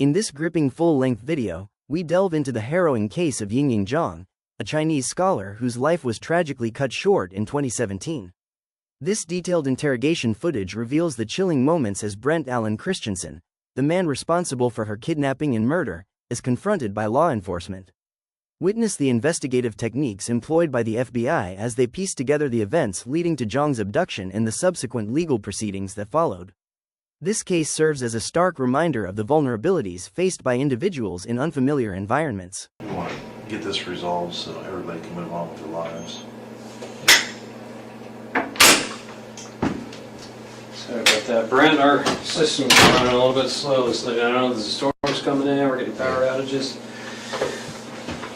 In this gripping full-length video, we delve into the harrowing case of Yingying Zhang, a Chinese scholar whose life was tragically cut short in 2017. This detailed interrogation footage reveals the chilling moments as Brendt Allen Christensen, the man responsible for her kidnapping and murder, is confronted by law enforcement. Witness the investigative techniques employed by the FBI as they piece together the events leading to Zhang's abduction and the subsequent legal proceedings that followed. This case serves as a stark reminder of the vulnerabilities faced by individuals in unfamiliar environments. We want to get this resolved so everybody can move on with their lives. Sorry about that, Brent. Our system's running a little bit slow. I don't know, there's storms coming in, we're getting power outages.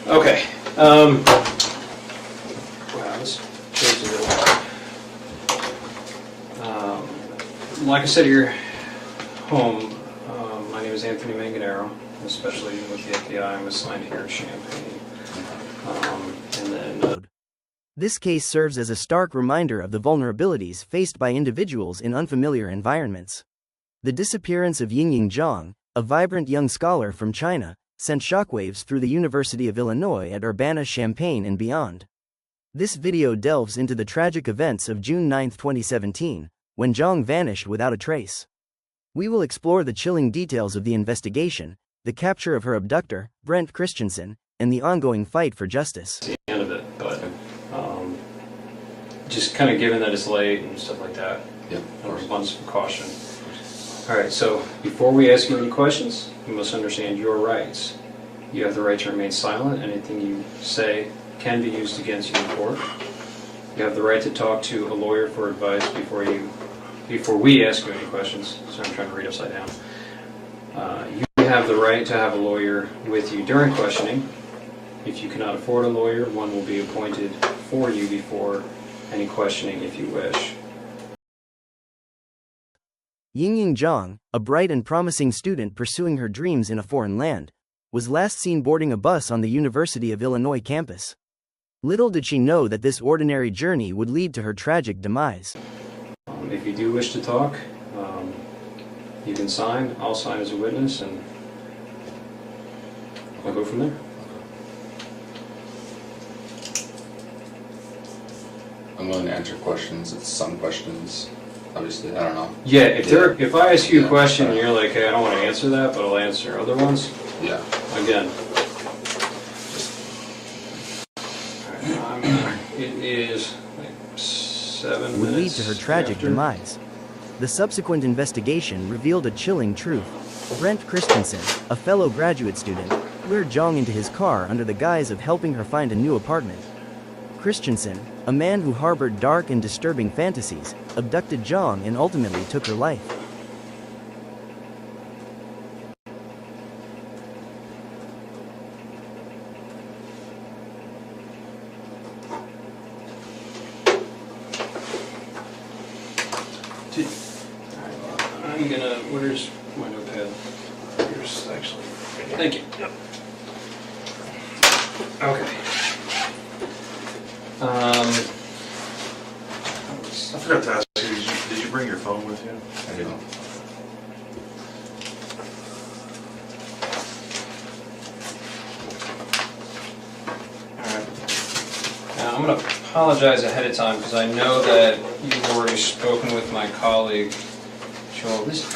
Okay. Wow, this changed a little. Like I said, you're home. My name is Anthony Manganaro, especially with the FBI. I'm assigned here in Champaign. This case serves as a stark reminder of the vulnerabilities faced by individuals in unfamiliar environments. The disappearance of Yingying Zhang, a vibrant young scholar from China, sent shockwaves through the University of Illinois at Urbana-Champaign and beyond. This video delves into the tragic events of June 9, 2017, when Zhang vanished without a trace. We will explore the chilling details of the investigation, the capture of her abductor, Brendt Christensen, and the ongoing fight for justice. The end of it, but just kind of given that it's late and stuff like that, abundance of caution. All right, so before we ask you any questions, you must understand your rights. You have the right to remain silent. Anything you say can be used against you in court. You have the right to talk to a lawyer for advice before we ask you any questions. So I'm trying to read upside down. You have the right to have a lawyer with you during questioning. If you cannot afford a lawyer, one will be appointed for you before any questioning if you wish. Yingying Zhang, a bright and promising student pursuing her dreams in a foreign land, was last seen boarding a bus on the University of Illinois campus. Little did she know that this ordinary journey would lead to her tragic demise. If you do wish to talk, you can sign. I'll sign as a witness, and I'll go from there. I'm willing to answer questions. It's some questions, obviously. I don't know. Yeah, if I ask you a question and you're like, hey, I don't want to answer that, but I'll answer other ones. Yeah. Again. It is like 7 minutes. Would lead to her tragic demise. The subsequent investigation revealed a chilling truth. Brendt Christensen, a fellow graduate student, lured Zhang into his car under the guise of helping her find a new apartment. Christensen, a man who harbored dark and disturbing fantasies, abducted Zhang and ultimately took her life. Where's my notepad? Here's actually. Thank you. Yep. Okay. I forgot to ask you, did you bring your phone with you? I didn't. Alright. Now I'm going to apologize ahead of time because I know that you've already spoken with my colleague, Joel. This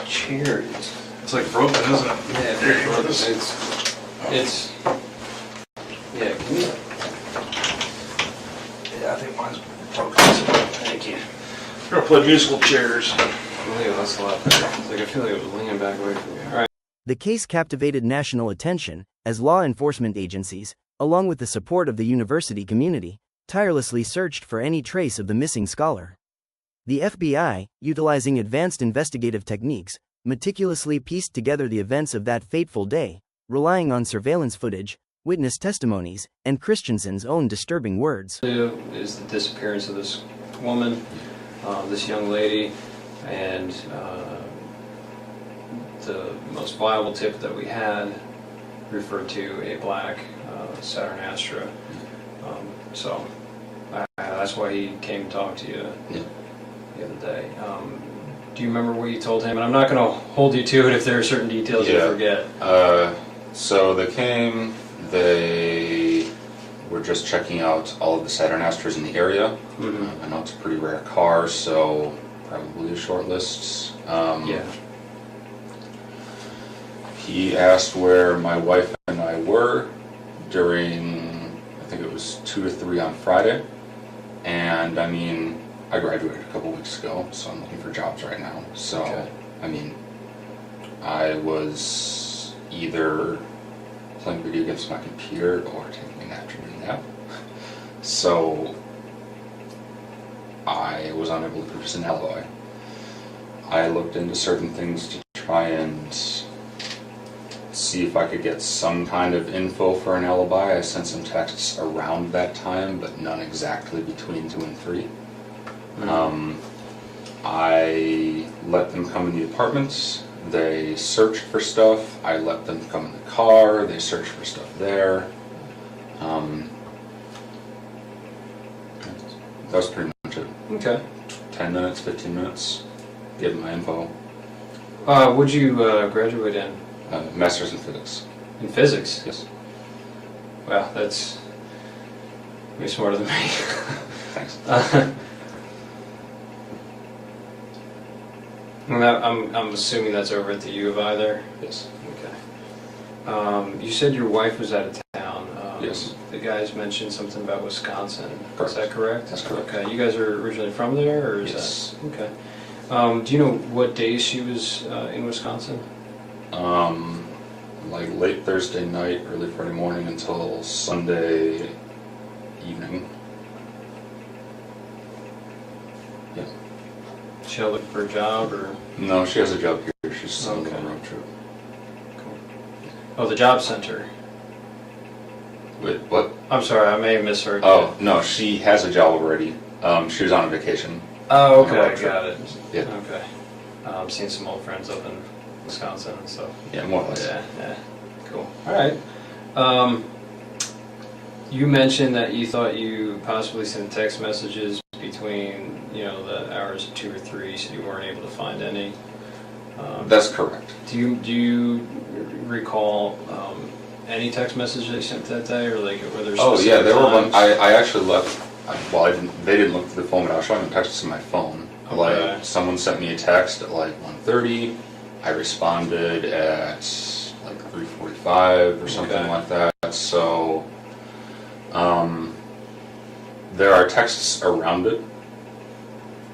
chair is... It's like broken, isn't it? Yeah, it's broken. It's... Yeah, can you... Yeah, I think mine's broken. Thank you. We're going to play musical chairs. Oh, yeah, that's a lot better. It's like I feel like it was leaning back away from me. Alright. The case captivated national attention, as law enforcement agencies, along with the support of the university community, tirelessly searched for any trace of the missing scholar. The FBI, utilizing advanced investigative techniques, meticulously pieced together the events of that fateful day, relying on surveillance footage, witness testimonies, and Christensen's own disturbing words. Is the disappearance of this woman, this young lady, and the most viable tip that we had referred to a black Saturn Astra. So that's why he came to talk to you the other day. Do you remember what you told him? And I'm not going to hold you to it if there are certain details you forget. So they came, they were just checking out all of the Saturn Astros in the area. Mm-hmm. I know it's a pretty rare car, so probably a short list. Yeah. He asked where my wife and I were during, I think it was 2 to 3 on Friday. And I mean, I graduated a couple weeks ago, so I'm looking for jobs right now. So, okay. I mean, I was either playing video games on my computer or taking an afternoon nap. So, I was unable to produce an alibi. I looked into certain things to try and see if I could get some kind of info for an alibi. I sent some texts around that time, but none exactly between 2 and 3. I let them come in the apartments. They searched for stuff. I let them come in the car. They searched for stuff there. That was pretty much it. Okay. 10 minutes, 15 minutes. Give them my info. What'd you graduate in? Master's in physics. In physics? Yes. Wow, that's way smarter than me. Thanks. I'm assuming that's over at the U of I there? Yes. Okay. You said your wife was out of town. Yes. The guys mentioned something about Wisconsin. Correct. Is that correct? That's correct. Okay. You guys are originally from there, or is Yes. that okay? Do you know what days she was in Wisconsin? Like late Thursday night, early Friday morning until Sunday evening. Yeah. She looking for a job, or? No, she has a job here. She's still on Okay. a road trip. Cool. Oh, the job center. Wait, what? I'm sorry, I may have misheard. Oh, no, she has a job already. She was on a vacation. Oh, On a road okay, trip. got it. Yeah. Okay. I'm seeing some old friends up in Wisconsin and stuff. Yeah, more or less. Yeah. Cool. All right. You mentioned that you thought you possibly sent text messages between, the hours of 2 or 3, so you weren't able to find any. That's correct. Do you recall any text messages they sent that day, or like were there? Oh yeah, there were one. times? I actually left. Well, I didn't. They didn't look through the phone, but I was showing them texts on my phone. Okay. Like someone sent me a text at like 1:30. I responded at like 3:45 or something Okay. like that. So, there are texts around it.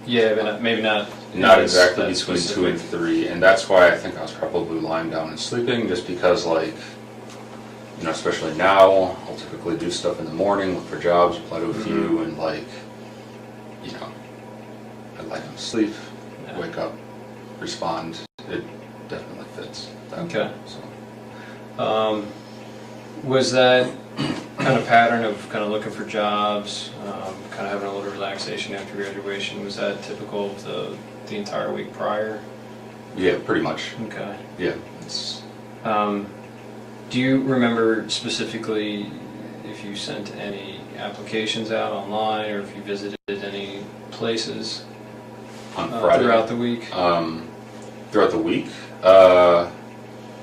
Yeah, but maybe not. Not that exactly between specific. 2 and 3, and that's why I think I was probably lying down and sleeping, just because, like, especially now, I'll typically do stuff in the morning, look for jobs, apply to a few, and like, I lie down to sleep, Yeah. wake up, respond. It definitely fits. Okay. So. Was that kind of pattern of kind of looking for jobs, kind of having a little relaxation after graduation, was that typical of the entire week prior? Yeah, pretty much. Okay. Yeah, it's. Do you remember specifically if you sent any applications out online, or if you visited any places On Friday. throughout the week? Throughout the week, I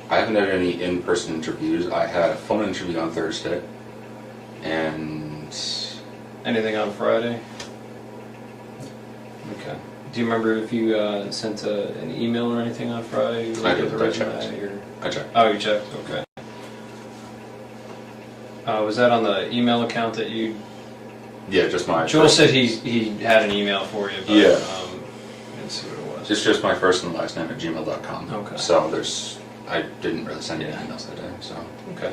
haven't had any in-person interviews. I had a phone interview on Thursday, and Anything on Friday? Okay. Do you remember if you sent an email or anything on Friday? I did. With a I resume, checked. or- I checked. Oh, you checked. Okay. Was that on the email account that you? Yeah, just my. Joel first- said he had an email for you, but Yeah. I didn't see what it was. It's just my first and last name at gmail.com. Okay. So I didn't really send any Yeah. emails that day. So. Okay.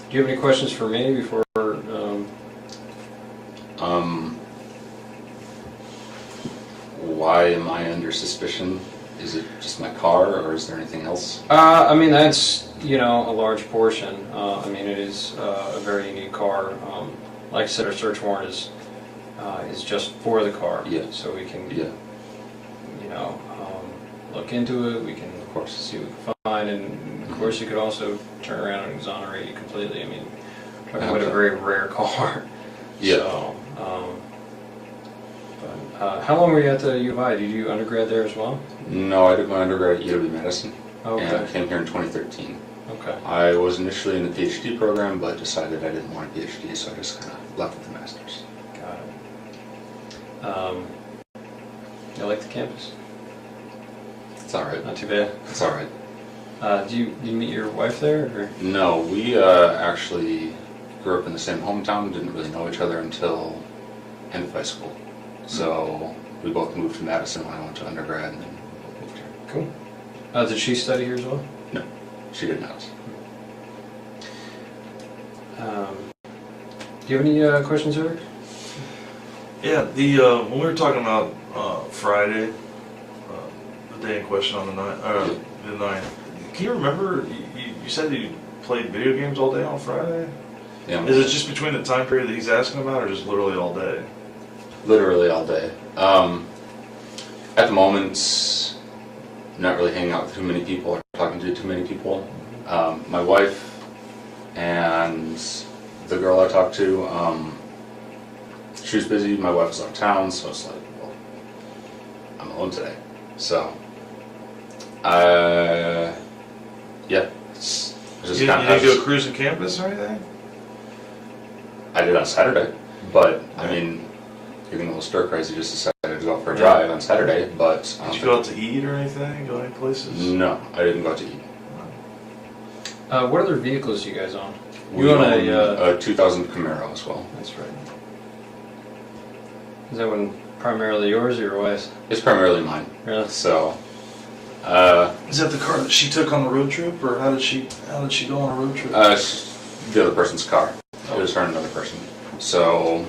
Do you have any questions for me before? Why am I under suspicion? Is it just my car, or is there anything else? I mean, that's, a large portion. I mean, it is a very unique car. Like I said, our search warrant is just for the car. Yeah. So we can, Yeah. look into it. We can, Of course. see what we can find, and of course, you could also turn around and exonerate you completely. I mean, talking about a very rare car. Yeah. So, how long were you at the U of I? Did you do undergrad there as well? No, I did my undergrad at UW-Madison. Okay. And I came here in 2013. Okay. I was initially in the PhD program, but decided I didn't want a PhD, so I just kind of left with the master's. Got it. You like the campus? It's all right. Not too bad. It's all right. Do you meet your wife there? Or? No, we actually grew up in the same hometown. Didn't really know each other until end of high school. So we both moved to Madison when I went to undergrad, and then we moved here. Cool. Did she study here as well? No, she did not. Do you have any questions, Eric? Yeah, when we were talking about Friday, the day in question on the ninth, can you remember, you said you played video games all day on Friday? Yeah. Is it just between the time period that he's asking about, or just literally all day? Literally all day. At the moment, not really hanging out with too many people or talking to too many people. My wife and the girl I talked to, she was busy, my wife was out of town, so it's like, well, I'm alone today. So, yeah. It's just You kind didn't go cruising campus or anything? I did on Saturday, but I mean, getting a little stir crazy, just decided to go out for a drive on Saturday, but... Did you go out to eat or anything? Go any places? No, I didn't go out to eat. What other vehicles do you guys own? We own a 2000 Camaro as well. That's right. Is that one primarily yours or your wife's? It's primarily mine. Really? So, Is that the car that she took on the road trip, or how did she go on a road trip? the other person's car. It was her and another person. So,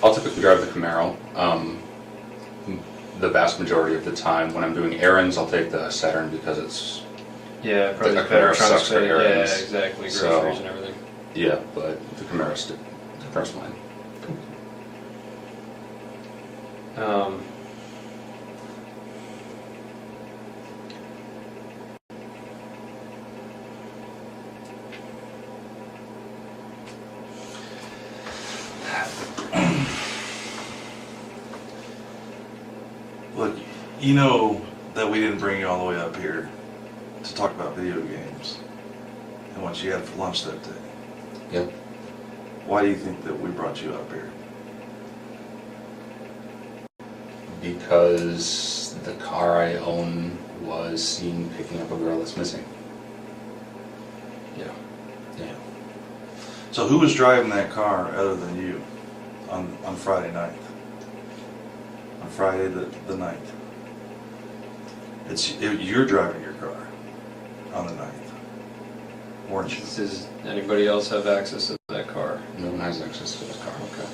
I'll typically drive the Camaro. The vast majority of the time when I'm doing errands, I'll take the Saturn because it's... Yeah, probably The better Camaro trunk sucks for space. Yeah, errands. exactly. Groceries So- and everything. Yeah, but the Camaro's mine. Look, you know that we didn't bring you all the way up here to talk about video games and what you had for lunch that day. Yep. Why do you think that we brought you up here? Because the car I own was seen picking up a girl that's missing. Yeah. Yeah. So who was driving that car other than you on Friday night? On Friday the 9th. You're driving your car on the 9th, weren't you? Does anybody else have access to that car? No one has access to this car. Okay.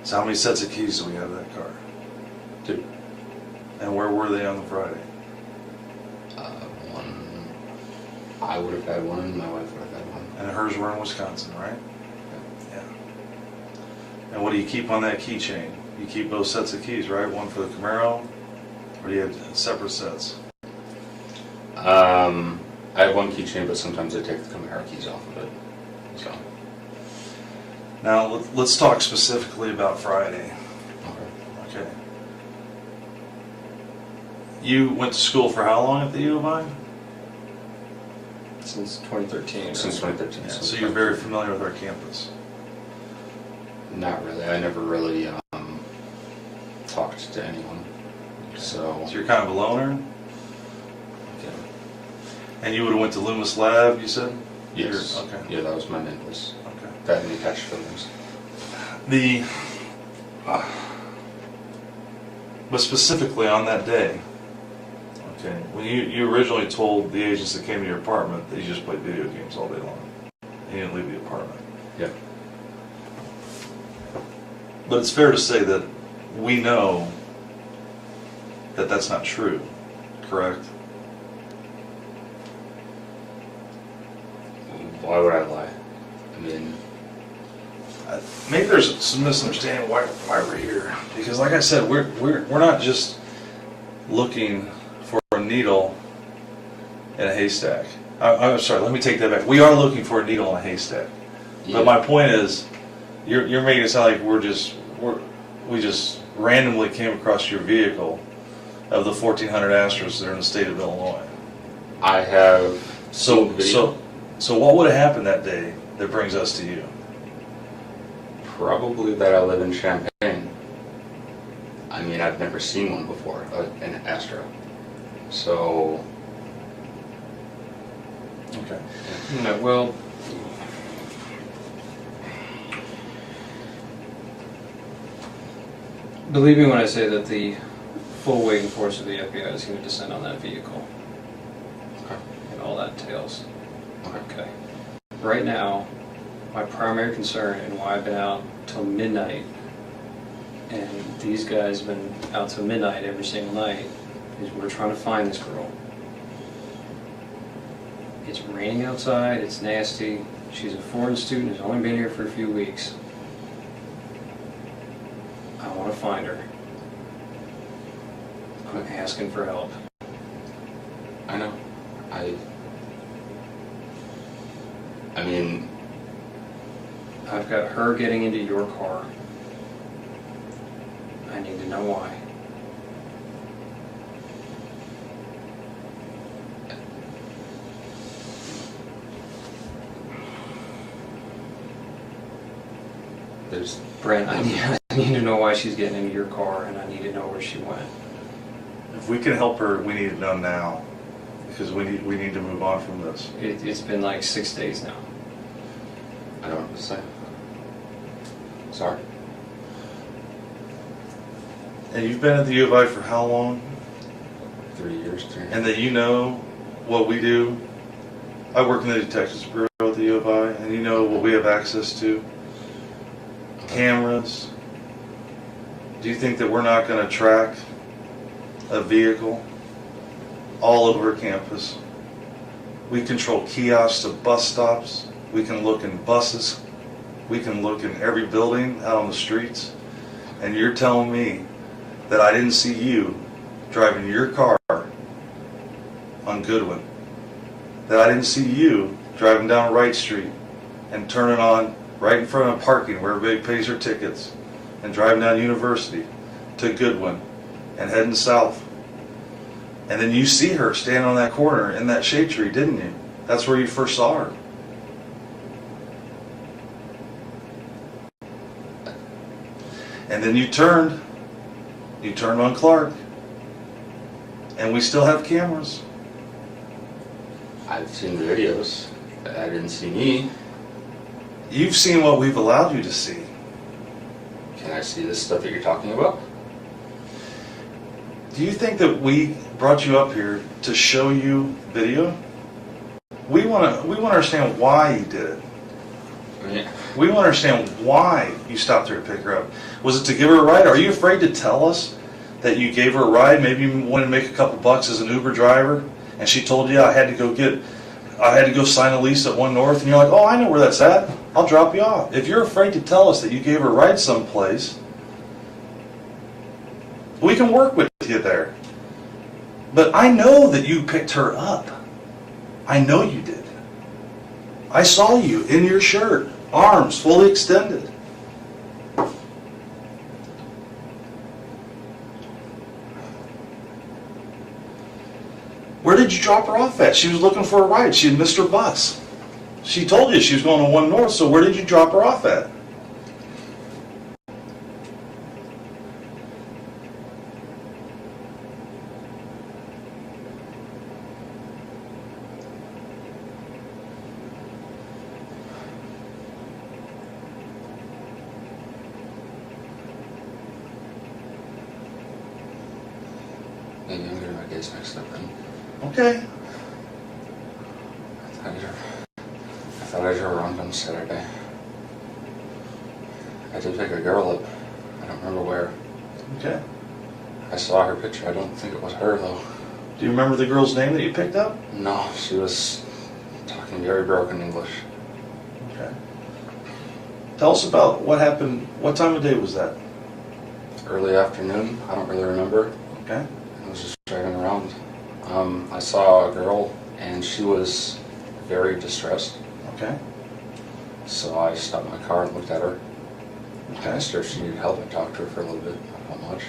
So how many sets of keys do we have to that car? 2. And where were they on the Friday? One, I would have had one, and my wife would have had one. And hers were in Wisconsin, right? Yeah. And what do you keep on that keychain? You keep both sets of keys, right? One for the Camaro, or do you have separate sets? I have one keychain, but sometimes I take the Camaro keys off of it. So. Now let's talk specifically about Friday. Okay. Okay. You went to school for how long at the U of I? Since 2013. Since 2013. Yeah, so you're very familiar with our campus. Not really. I never really talked to anyone. So So you're kind of a loner? okay. And you would have went to Loomis Lab, you said? Yes. Okay. Yeah, that was my main place. Okay. That and the attached buildings. But specifically on that day, okay, when you originally told the agents that came to your apartment that you just played video games all day long, and you didn't leave the apartment. Yeah. But it's fair to say that we know that that's not true, correct? Why would I lie? I mean, Maybe there's some misunderstanding why we're here. Because like I said, we're not just looking for a needle in a haystack. I'm sorry, let me take that back. We are looking for a needle in a haystack. But my point is, you're making it sound like we just randomly came across your vehicle of the 1,400 Astros that are in the state of Illinois. I have So seen video. so what would have happened that day that brings us to you? Probably that I live in Champaign. I mean, I've never seen one before, an Astro. So, Okay. No, well, believe me when I say that the full weight and force of the FBI is going to descend on that vehicle. Okay. And all that entails. Okay. Okay. Right now, my primary concern and why I've been out till midnight, and these guys have been out till midnight every single night, is we're trying to find this girl. It's raining outside, it's nasty, she's a foreign student who's only been here for a few weeks. I want to find her. I'm asking for help. I know. I mean, I've got her getting into your car. I need to know why. there's Brent, I need to know why she's getting into your car, and I need to know where she went. If we can help her, we need it done now, because we need to move on from this. It's been like 6 days now. I don't know what to say. Sorry. And you've been at the U of I for how long? 3 years. And that you know what we do. I work in the Detectives Bureau at the U of I, and you know what we have access to. Cameras. Do you think that we're not going to track a vehicle all over campus? We control kiosks to bus stops. We can look in buses. We can look in every building out on the streets. And you're telling me that I didn't see you driving your car on Goodwin, that I didn't see you driving down Wright Street and turning on right in front of parking where everybody pays their tickets, and driving down University to Goodwin and heading south. And then you see her standing on that corner in that shade tree, didn't you? That's where you first saw her. And then you turned on Clark, and we still have cameras. I've seen the videos. I didn't see me. You've seen what we've allowed you to see. Can I see this stuff that you're talking about? Do you think that we brought you up here to show you video? We want to understand why you did it. Yeah. We want to understand why you stopped her to pick her up. Was it to give her a ride? Are you afraid to tell us that you gave her a ride? Maybe you wanted to make a couple bucks as an Uber driver, and she told you I had to go sign a lease at One North, and you're like, oh, I know where that's at. I'll drop you off. If you're afraid to tell us that you gave her a ride someplace, we can work with you there. But I know that you picked her up. I know you did. I saw you in your shirt, arms fully extended. Where did you drop her off at? She was looking for a ride. She had missed her bus. She told you she was going to One North, so where did you drop her off at? Maybe I'm getting my days mixed up then. Okay. I thought I drove around on Saturday. I did pick a girl up. I don't remember where. Okay. I saw her picture. I don't think it was her though. Do you remember the girl's name that you picked up? No, she was talking very broken English. Okay. Tell us about what happened. What time of day was that? Early afternoon. I don't really remember. Okay. I was just driving around. I saw a girl and she was very distressed. Okay. So I stopped my car and looked at her. I Okay. asked her if she needed help. I talked to her for a little bit, not much.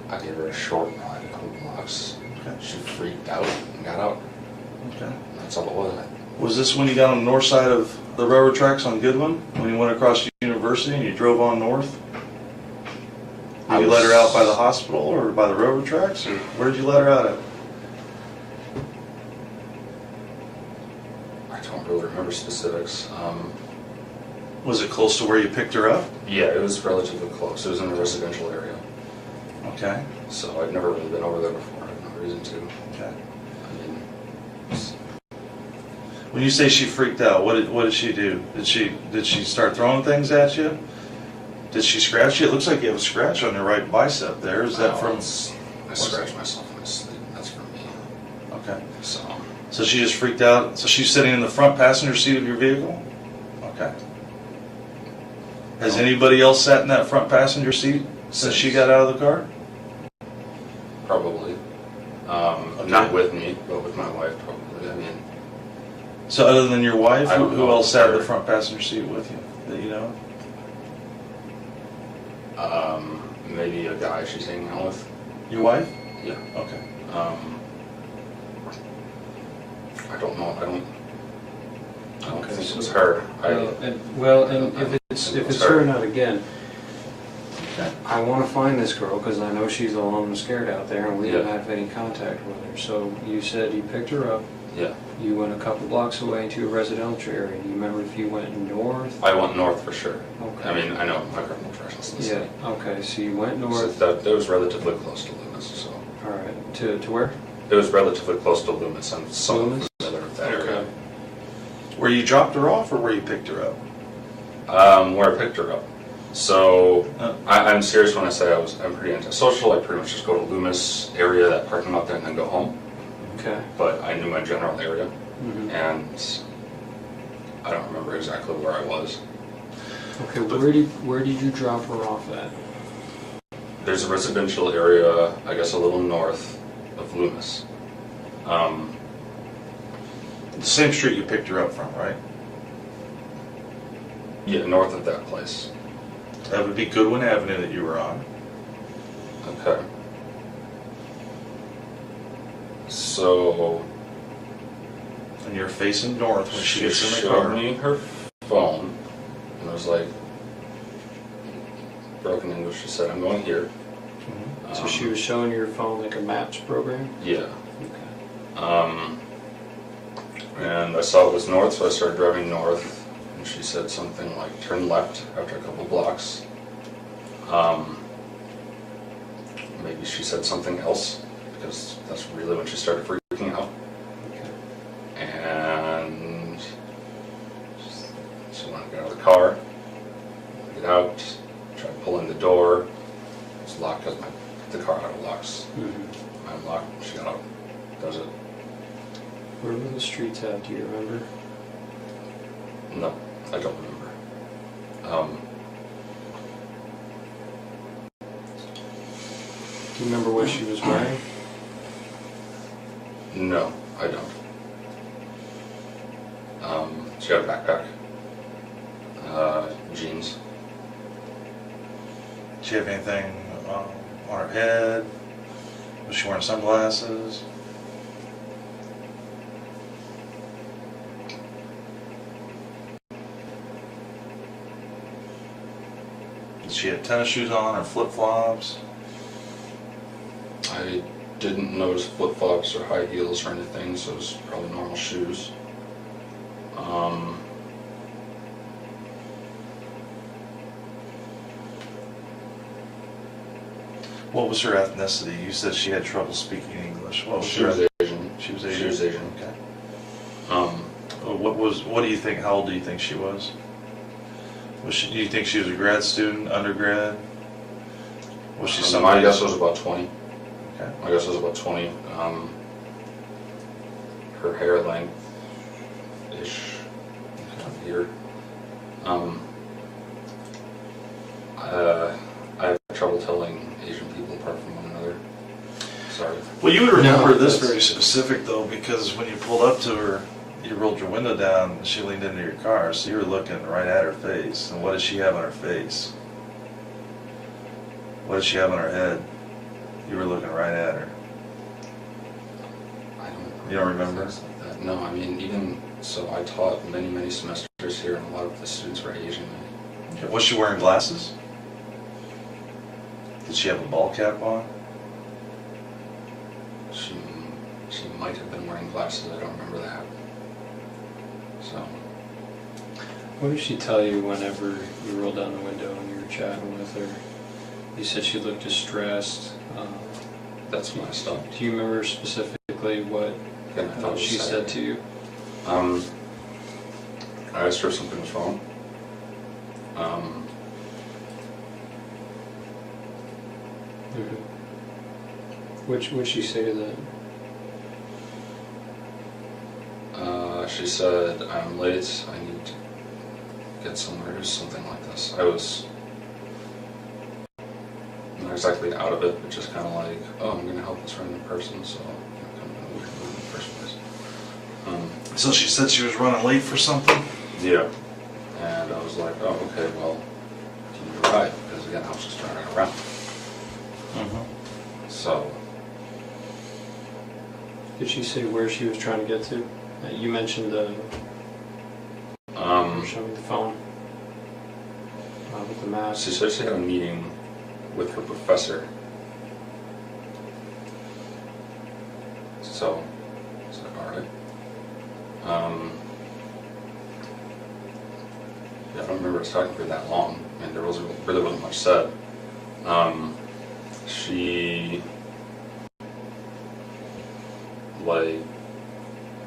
I gave her a short ride, a couple blocks. Okay. She freaked out and got out. Okay. That's all it was. Was this when you got on the north side of the railroad tracks on Goodwin? When you went across University and you drove on north? Did you let her out by the hospital or by the railroad tracks? Or where did you let her out at? I don't really remember specifics. Was it close to where you picked her up? Yeah, it was relatively close. It was in a residential area. Okay. So I'd never really been over there before. I had no reason to. Okay. I mean, When you say she freaked out, what did she do? Did she start throwing things at you? Did she scratch you? It looks like you have a scratch on your right bicep there. Is that from? I scratched myself in my sleep. That's from me. Okay. So she just freaked out. So she's sitting in the front passenger seat of your vehicle? Okay. Has anybody else sat in that front passenger seat since she got out of the car? probably. Not with me, but with my wife probably. I mean, So other than your wife, I don't who know else sat in her. the front passenger seat with you that you know? maybe a guy she's hanging out with. Your wife? Yeah. Okay. I don't know. I don't Okay, think it so- was her. And if it's her or not, again, Okay. I want to find this girl because I know she's alone and scared out there, and we don't Yeah. have any contact with her. So you said you picked her up. Yeah. You went a couple blocks away into a residential area. Do you remember if you went north? I went north for sure. Okay. I mean, I know my criminal directions in the Yeah. city. Okay. So you went So north. that was relatively close to Loomis. So All right. To where? it was relatively close to Loomis. I'm somewhat Loomis? familiar with that area. Where you dropped her off or where you picked her up? Where I picked her up. So Oh. I'm serious when I say I'm pretty antisocial. I pretty much just go to Loomis area, that parking lot there, and then go home. Okay. But I knew my general area, Mhm. and I don't remember exactly where I was. Okay. Where did you drop her off at? There's a residential area, I guess a little north of Loomis. The same street you picked her up from, right? Yeah, north of that place. That would be Goodwin Avenue that you were on. Okay. So And you're facing north when she gets in the showed car. me her phone, and it was like broken English. She said, "I'm going here." Mhm. So she was showing your phone like a maps program? Yeah. Okay. And I saw it was north, so I started driving north. And she said something like, "Turn left after a couple blocks." Maybe she said something else, because that's really when she started freaking out. Okay. And she wanted to get out of the car, get out, tried pulling the door. It was locked because the car auto locks. Mhm. I unlocked, she got out. Does it? Where were the streets at? Do you remember? No, I don't remember. Do you remember what she was wearing? No, I don't. She got a backpack, jeans. Did she have anything on her head? Was she wearing sunglasses? Did she have tennis shoes on or flip-flops? I didn't notice flip-flops or high heels or anything, so it was probably normal shoes. What was her ethnicity? You said she had trouble speaking English. What was She her was Asian. She was Asian. She was Asian. Okay. Um, What do you think? How old do you think she was? Do you think she was a grad student, undergrad? Was she my somebody? guess was about 20. Okay. My guess was about 20. Her hair length-ish, here. I have trouble telling Asian people apart from one another. Sorry. Well, you would remember No, this that's- very specific though, because when you pulled up to her, you rolled your window down and she leaned into your car, so you were looking right at her face. And what does she have on her face? What does she have on her head? You were looking right at her. You don't remember? Things like that. No, I mean, even so, I taught many semesters here, and a lot of the students were Asian. Okay. Was she wearing glasses? Did she have a ball cap on? She might have been wearing glasses. I don't remember that. So, What did she tell you whenever you rolled down the window and you were chatting with her? You said she looked distressed. that's when I stopped. Do you remember specifically what Again, I thought it was she said to you? I asked her if something was wrong. What'd she say to that? She said, I'm late, I need to get somewhere, or something like this. I was not exactly out of it, but just kind of like, oh, I'm going to help this random person, so I'm kind of weird in the first place. So she said she was running late for something? Yeah. And I was like, oh, okay, well, can you ride? Because again, I was just driving around. So, Did she say where she was trying to get to? You mentioned showing me the phone with the map. she said she had a meeting with her professor. So, I was like, alright. Yeah, I don't remember us talking for that long, and there really wasn't much said. She, like,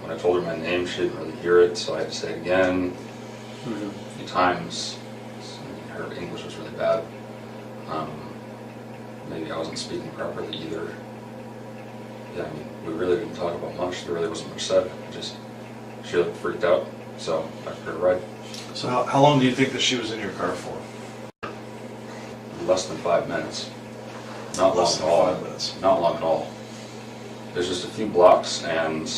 when I told her my name, she didn't really hear it, so I had to say it again a few times. So, her English was really bad. Maybe I wasn't speaking properly either. Yeah, I mean, we really didn't talk about much. There really wasn't much said. She looked freaked out, so I took her to ride. So how long do you think that she was in your car for? Less than 5 minutes. Not Less long than at all. 5 minutes. Not long at all. There's just a few blocks, and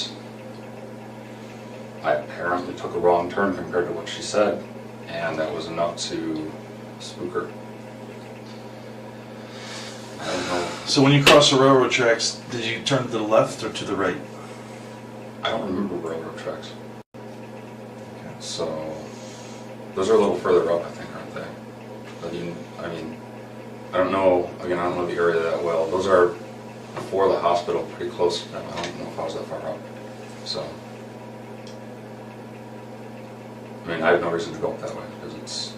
I apparently took a wrong turn compared to what she said, and that was enough to spook her. I don't know. So when you crossed the railroad tracks, did you turn to the left or to the right? I don't remember railroad tracks. So those are a little further up, I think, aren't they? But I mean, I don't know. Again, I don't know the area that well. Those are before the hospital, pretty close to them. I don't know if I was that far up. So, I mean, I have no reason to go up that way because it's.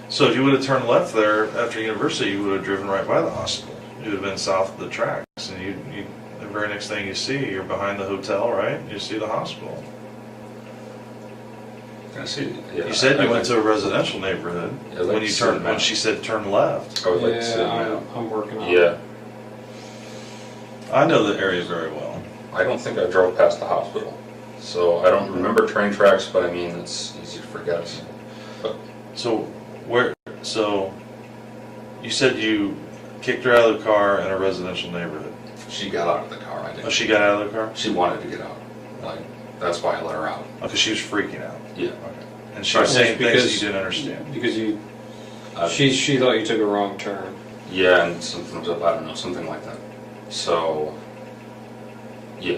So if you would have turned left there after university, you would have driven right by the hospital. You would have been south of the tracks, and the very next thing you see, you're behind the hotel, right? You see the hospital. I see. Yeah, You said you went to a residential neighborhood Yeah, when you turned. When she said turn left. I would like to see Yeah, it. I'm working on it. Yeah, I know the area very well. I don't think I drove past the hospital, so I don't remember train tracks. But I mean, it's easy to forget. But So where? So you said you kicked her out of the car in a residential neighborhood. she got out of the car. I Oh, didn't. she got out of the car? She wanted to get out. Like that's why I let her out. Oh, because she was freaking out. Yeah. Okay. And she was saying things that Because- you didn't understand. Because you, Uh, she thought you took a wrong turn. Yeah, and something was up, I don't know, something like that. So, yeah.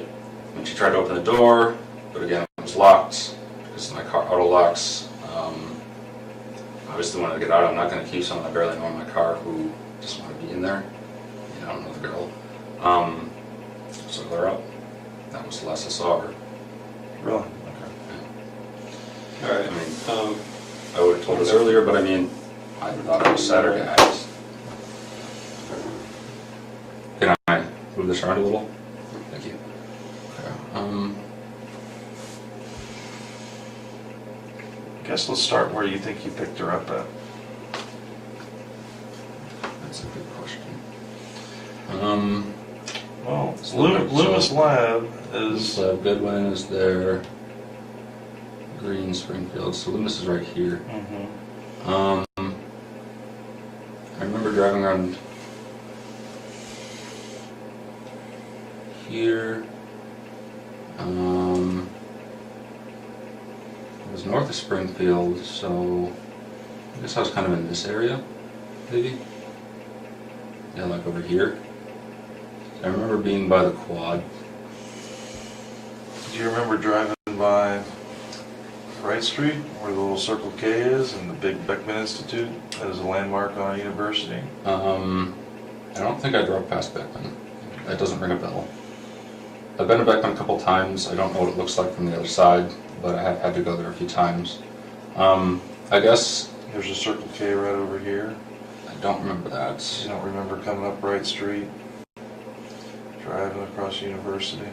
And she tried to open the door, but again, it was locked because my car auto locks. Obviously wanted to get out. I'm not going to keep someone I barely know in my car who just want to be in there. You know, I don't know the girl. So I let her out. That was the last I saw her. Really? Okay. All right. I mean, I would have told us earlier, but I mean, I thought it was Saturday. Can I move this around a little? Thank you. I guess let's start where you think you picked her up at. That's a good question. Well, So- Loomis Lab is. So Goodwin is there. Green, Springfield. So Loomis is right here. Mhm. I remember driving around here. was north of Springfield, so I guess I was kind of in this area, maybe. Yeah, like over here. I remember being by the quad. Do you remember driving by Wright Street, where the little Circle K is, and the big Beckman Institute that is a landmark on a university? I don't think I drove past Beckman. That doesn't ring a bell. I've been to Beckman a couple times. I don't know what it looks like from the other side, but I have had to go there a few times. I guess There's a Circle K right over here. I don't remember that. You don't remember coming up Wright Street, driving across University,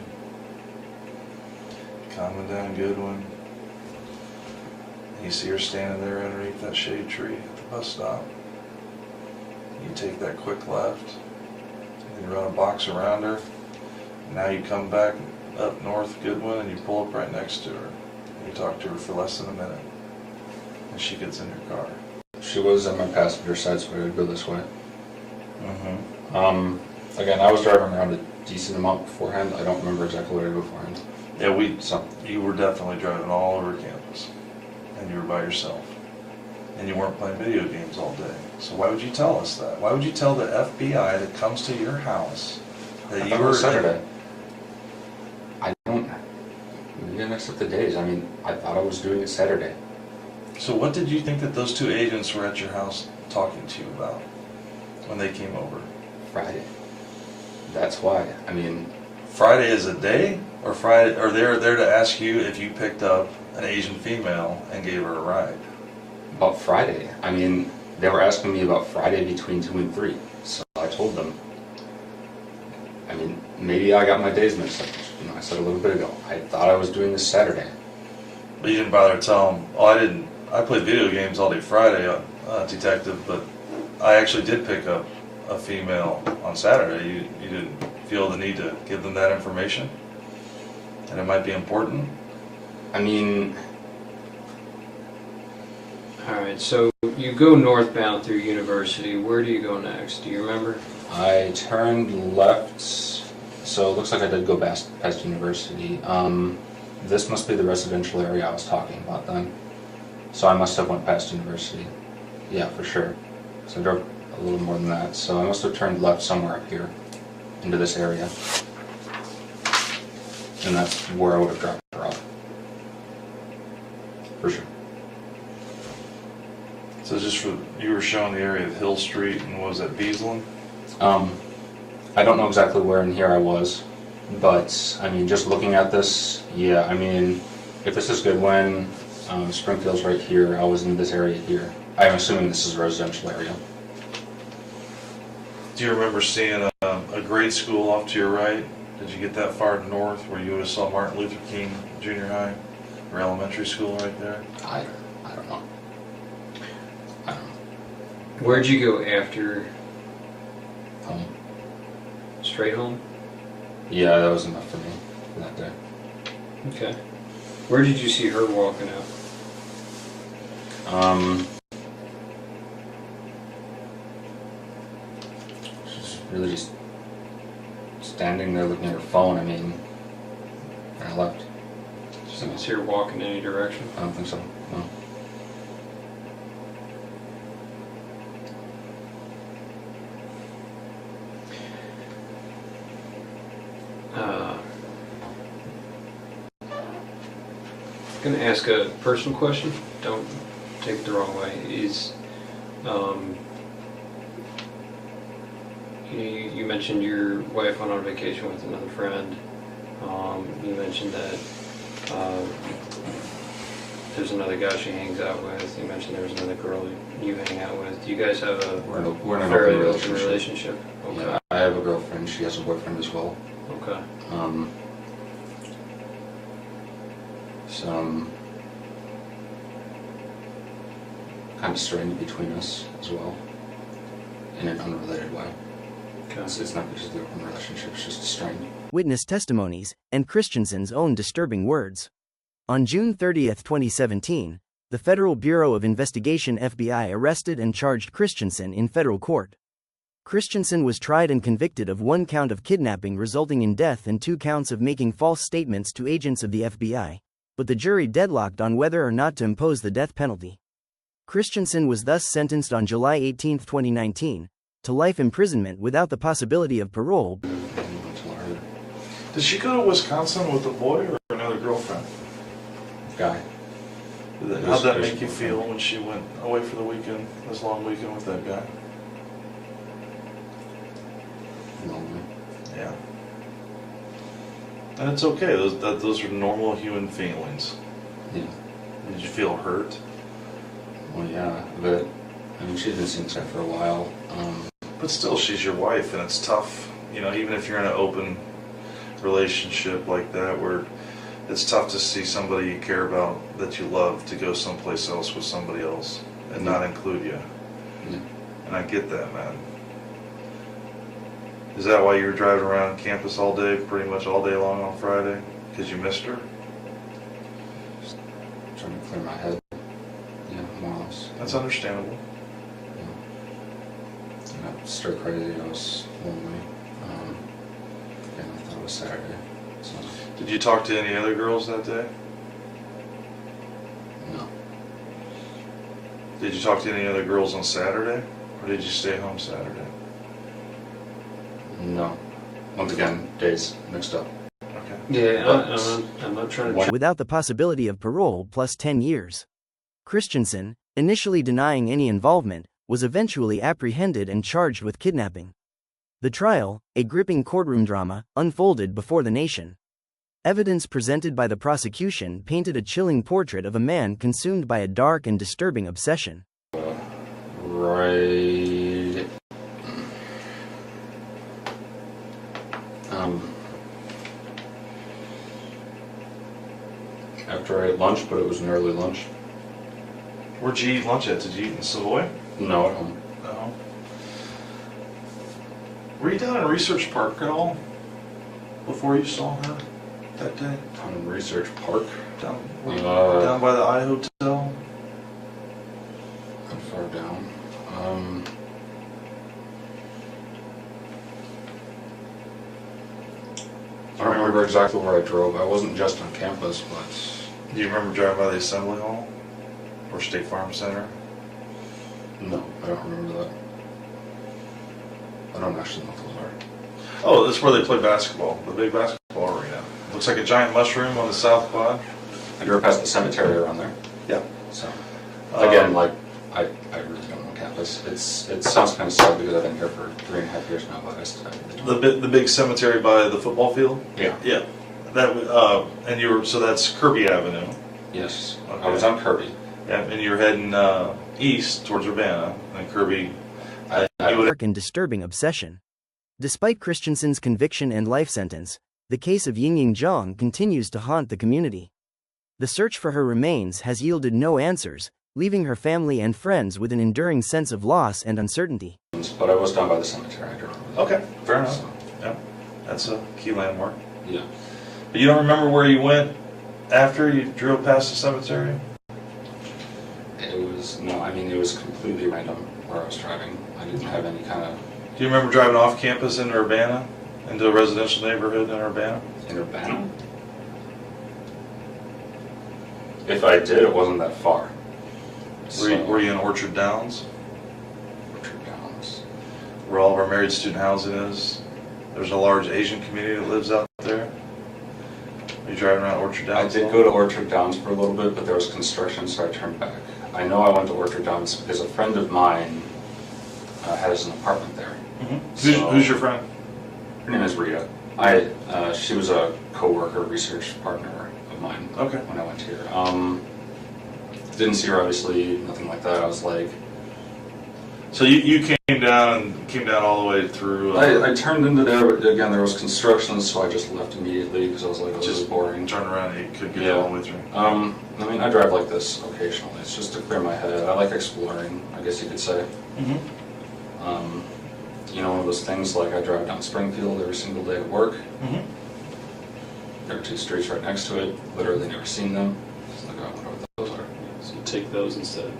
coming down Goodwin, and you see her standing there underneath that shade tree at the bus stop. You take that quick left, and you run a box around her. And now you come back up North Goodwin and you pull up right next to her. And you talk to her for less than a minute, and she gets in your car. She was on my passenger side, so I would go this way. Mm-hmm. Again, I was driving around a decent amount beforehand. I don't remember exactly where I go beforehand. Yeah, you were definitely driving all over campus, and you were by yourself, and you weren't playing video games all day. So why would you tell us that? Why would you tell the FBI that comes to your house that you were Saturday? I don't. We didn't mix up the days. I mean, I thought I was doing it Saturday. So what did you think that those two agents were at your house talking to you about when they came over? Friday. That's why. I mean, Friday is a day, or Friday, or they're there to ask you if you picked up an Asian female and gave her a ride? about Friday. I mean, they were asking me about Friday between 2 and 3. So I told them. I mean, maybe I got my days mixed up. You know, I said a little bit ago. I thought I was doing this Saturday. But you didn't bother to tell them, oh, I didn't. I played video games all day Friday, detective, but I actually did pick up a female on Saturday. You didn't feel the need to give them that information? And it might be important? I mean... Alright, so you go northbound through University. Where do you go next? Do you remember? I turned left, so it looks like I did go past University. This must be the residential area I was talking about then. So I must have went past University. Yeah, for sure. So I drove a little more than that. So I must have turned left somewhere up here into this area. And that's where I would have dropped her off. For sure. So just for, you were showing the area of Hill Street and what was that, Beaslin? I don't know exactly where in here I was, but I mean, just looking at this, yeah, I mean, if this is Goodwin, Springfield's right here, I was in this area here. I'm assuming this is a residential area. Do you remember seeing a grade school off to your right? Did you get that far north where you would have saw Martin Luther King Junior High or elementary school right there? I don't know. I don't know. Where'd you go after? Home. Straight home? Yeah, that was enough for me for that day. Okay. Where did you see her walking out? She's really just standing there looking at her phone. I mean, and I left. She didn't see her walk in any direction? I don't think so, no. I'm going to ask a personal question. Don't take it the wrong way. You mentioned your wife went on vacation with another friend. You mentioned that there's another guy she hangs out with. You mentioned there was another girl you hang out with. Do you guys have a We're in an fairly open open relationship? Okay. Yeah, I have a girlfriend. She has a boyfriend as well. Okay. Some kind of strained between us as well, in an unrelated way. Okay. It's not just the open relationship, it's just strained. Witness testimonies, and Christensen's own disturbing words. On June 30, 2017, the Federal Bureau of Investigation (FBI) arrested and charged Christensen in federal court. Christensen was tried and convicted of 1 count of kidnapping resulting in death and 2 counts of making false statements to agents of the FBI, but the jury deadlocked on whether or not to impose the death penalty. Christensen was thus sentenced on July 18, 2019, to life imprisonment without the possibility of parole. Did she go to Wisconsin with a boy or another girlfriend? Guy. How'd that make you feel when she went away for the weekend, this long weekend with that guy? Lonely. Yeah. And it's okay. Those are normal human feelings. Yeah. Did you feel hurt? Well, yeah, but I mean, she's been seeing this guy for a while. But still, she's your wife, and it's tough. You know, even if you're in an open relationship like that, where it's tough to see somebody you care about, that you love, to go someplace else with somebody else and not include you. Yeah. And I get that, man. Is that why you were driving around campus all day, pretty much all day long on Friday? Because you missed her? Just trying to clear my head. Yeah, more or less. That's understandable. Yeah. I got stir crazy. I was lonely. And I thought it was Saturday. So. Did you talk to any other girls that day? No. Did you talk to any other girls on Saturday? Or did you stay home Saturday? No. Once again, days mixed up. Okay. Yeah, I'm not trying to... Without the possibility of parole plus 10 years. Christensen, initially denying any involvement, was eventually apprehended and charged with kidnapping. The trial, a gripping courtroom drama, unfolded before the nation. Evidence presented by the prosecution painted a chilling portrait of a man consumed by a dark and disturbing obsession. Right. After I ate lunch, but it was an early lunch. Where'd you eat lunch at? Did you eat in Savoy? No, at home. No. Were you down in Research Park at all before you saw her that day? Down in Research Park. Down by the I Hotel? How far down? I don't remember exactly where I drove. I wasn't just on campus, but... Do you remember driving by the Assembly Hall? Or State Farm Center? No, I don't remember that. I don't actually know what those are. Oh, that's where they play basketball, the big basketball arena. Looks like a giant mushroom on the south quad. I drove past the cemetery around there. Yeah. So, again, like, I really don't know campus. It sounds kind of sad because I've been here for 3.5 years now, but I really don't. The big cemetery by the football field? Yeah. Yeah. And you were, so that's Kirby Avenue. Yes. Okay. I was on Kirby. Yeah, and you're heading east towards Urbana, and Kirby. Dark and disturbing obsession. Despite Christensen's conviction and life sentence, the case of Yingying Zhang continues to haunt the community. The search for her remains has yielded no answers, leaving her family and friends with an enduring sense of loss and uncertainty. But I was down by the cemetery. I do remember. Okay, fair enough. So, Yeah, that's a key landmark. yeah. But you don't remember where you went after you drove past the cemetery? It was completely random where I was driving. I didn't have any kind of... Do you remember driving off campus into Urbana? Into a residential neighborhood in Urbana? In Urbana? If I did, it wasn't that far. Were you in Orchard Downs? Orchard Downs. Where all of our married student housing is? There's a large Asian community that lives out there. Are you driving around Orchard I Downs? did go to Orchard Downs for a little bit, but there was construction, so I turned back. I know I went to Orchard Downs because a friend of mine has an apartment there. Mm-hmm. Who's your friend? Her name is Rita. She was a co-worker, research partner of mine. Okay. When I went here. Didn't see her, obviously, nothing like that. I was like... So you came down all the way through... I turned into there, but again, there was construction, so I just left immediately because I was like, oh, this is boring. Turn around and you could get all the way through. I drive like this occasionally. It's just to clear my head. I like exploring, I guess you could say. Mm-hmm. One of those things like I drive down Springfield every single day at work. Mm-hmm. There are 2 streets right next to it. Literally never seen them. Just like, I wonder what those are. So you take those instead.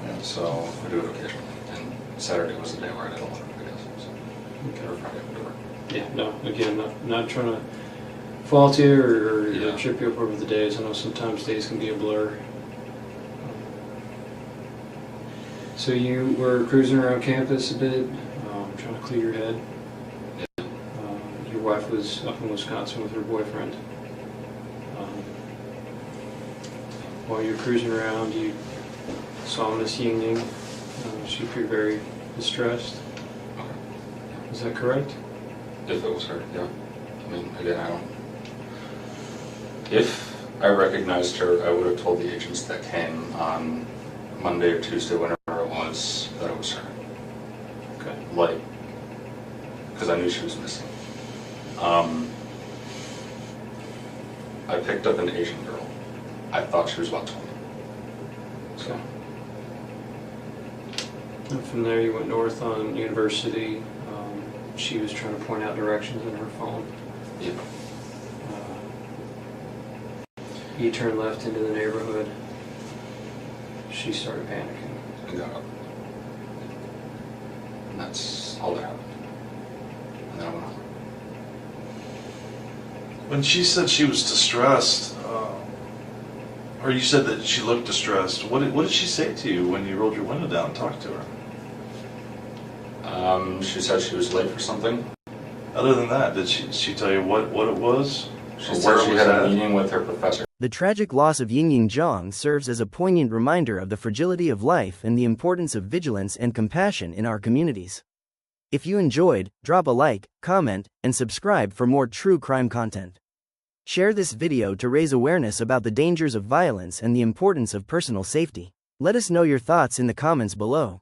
Yeah, so I do it occasionally. And Saturday was the day where I did a lot of videos. So. Okay. Or Friday, whatever. Yeah, no, again, not trying to fault you or Yeah. trip you up over the days? I know sometimes days can be a blur. So you were cruising around campus a bit, trying to clear your head. Your wife was up in Wisconsin with her boyfriend. While you were cruising around, you saw Miss Yingying. She appeared very distressed. Okay. Is that correct? If it was her, yeah. I mean, again, I don't. If I recognized her, I would have told the agents that came on Monday or Tuesday, whenever it was, that it was her. Okay. Like, because I knew she was missing. I picked up an Asian girl. I thought she was about 20. So, Okay. And from there you went north on University. She was trying to point out directions on her phone. yeah. You turned left into the neighborhood. She started panicking. I got up. And that's all that happened. And then I went home. When she said she was distressed, or you said that she looked distressed, what did she say to you when you rolled your window down and talked to her? She said she was late for something. Other than that, did she tell you what it was? She Or said where she it was had a at? meeting with her professor. The tragic loss of Yingying Zhang serves as a poignant reminder of the fragility of life and the importance of vigilance and compassion in our communities. If you enjoyed, drop a like, comment, and subscribe for more true crime content. Share this video to raise awareness about the dangers of violence and the importance of personal safety. Let us know your thoughts in the comments below.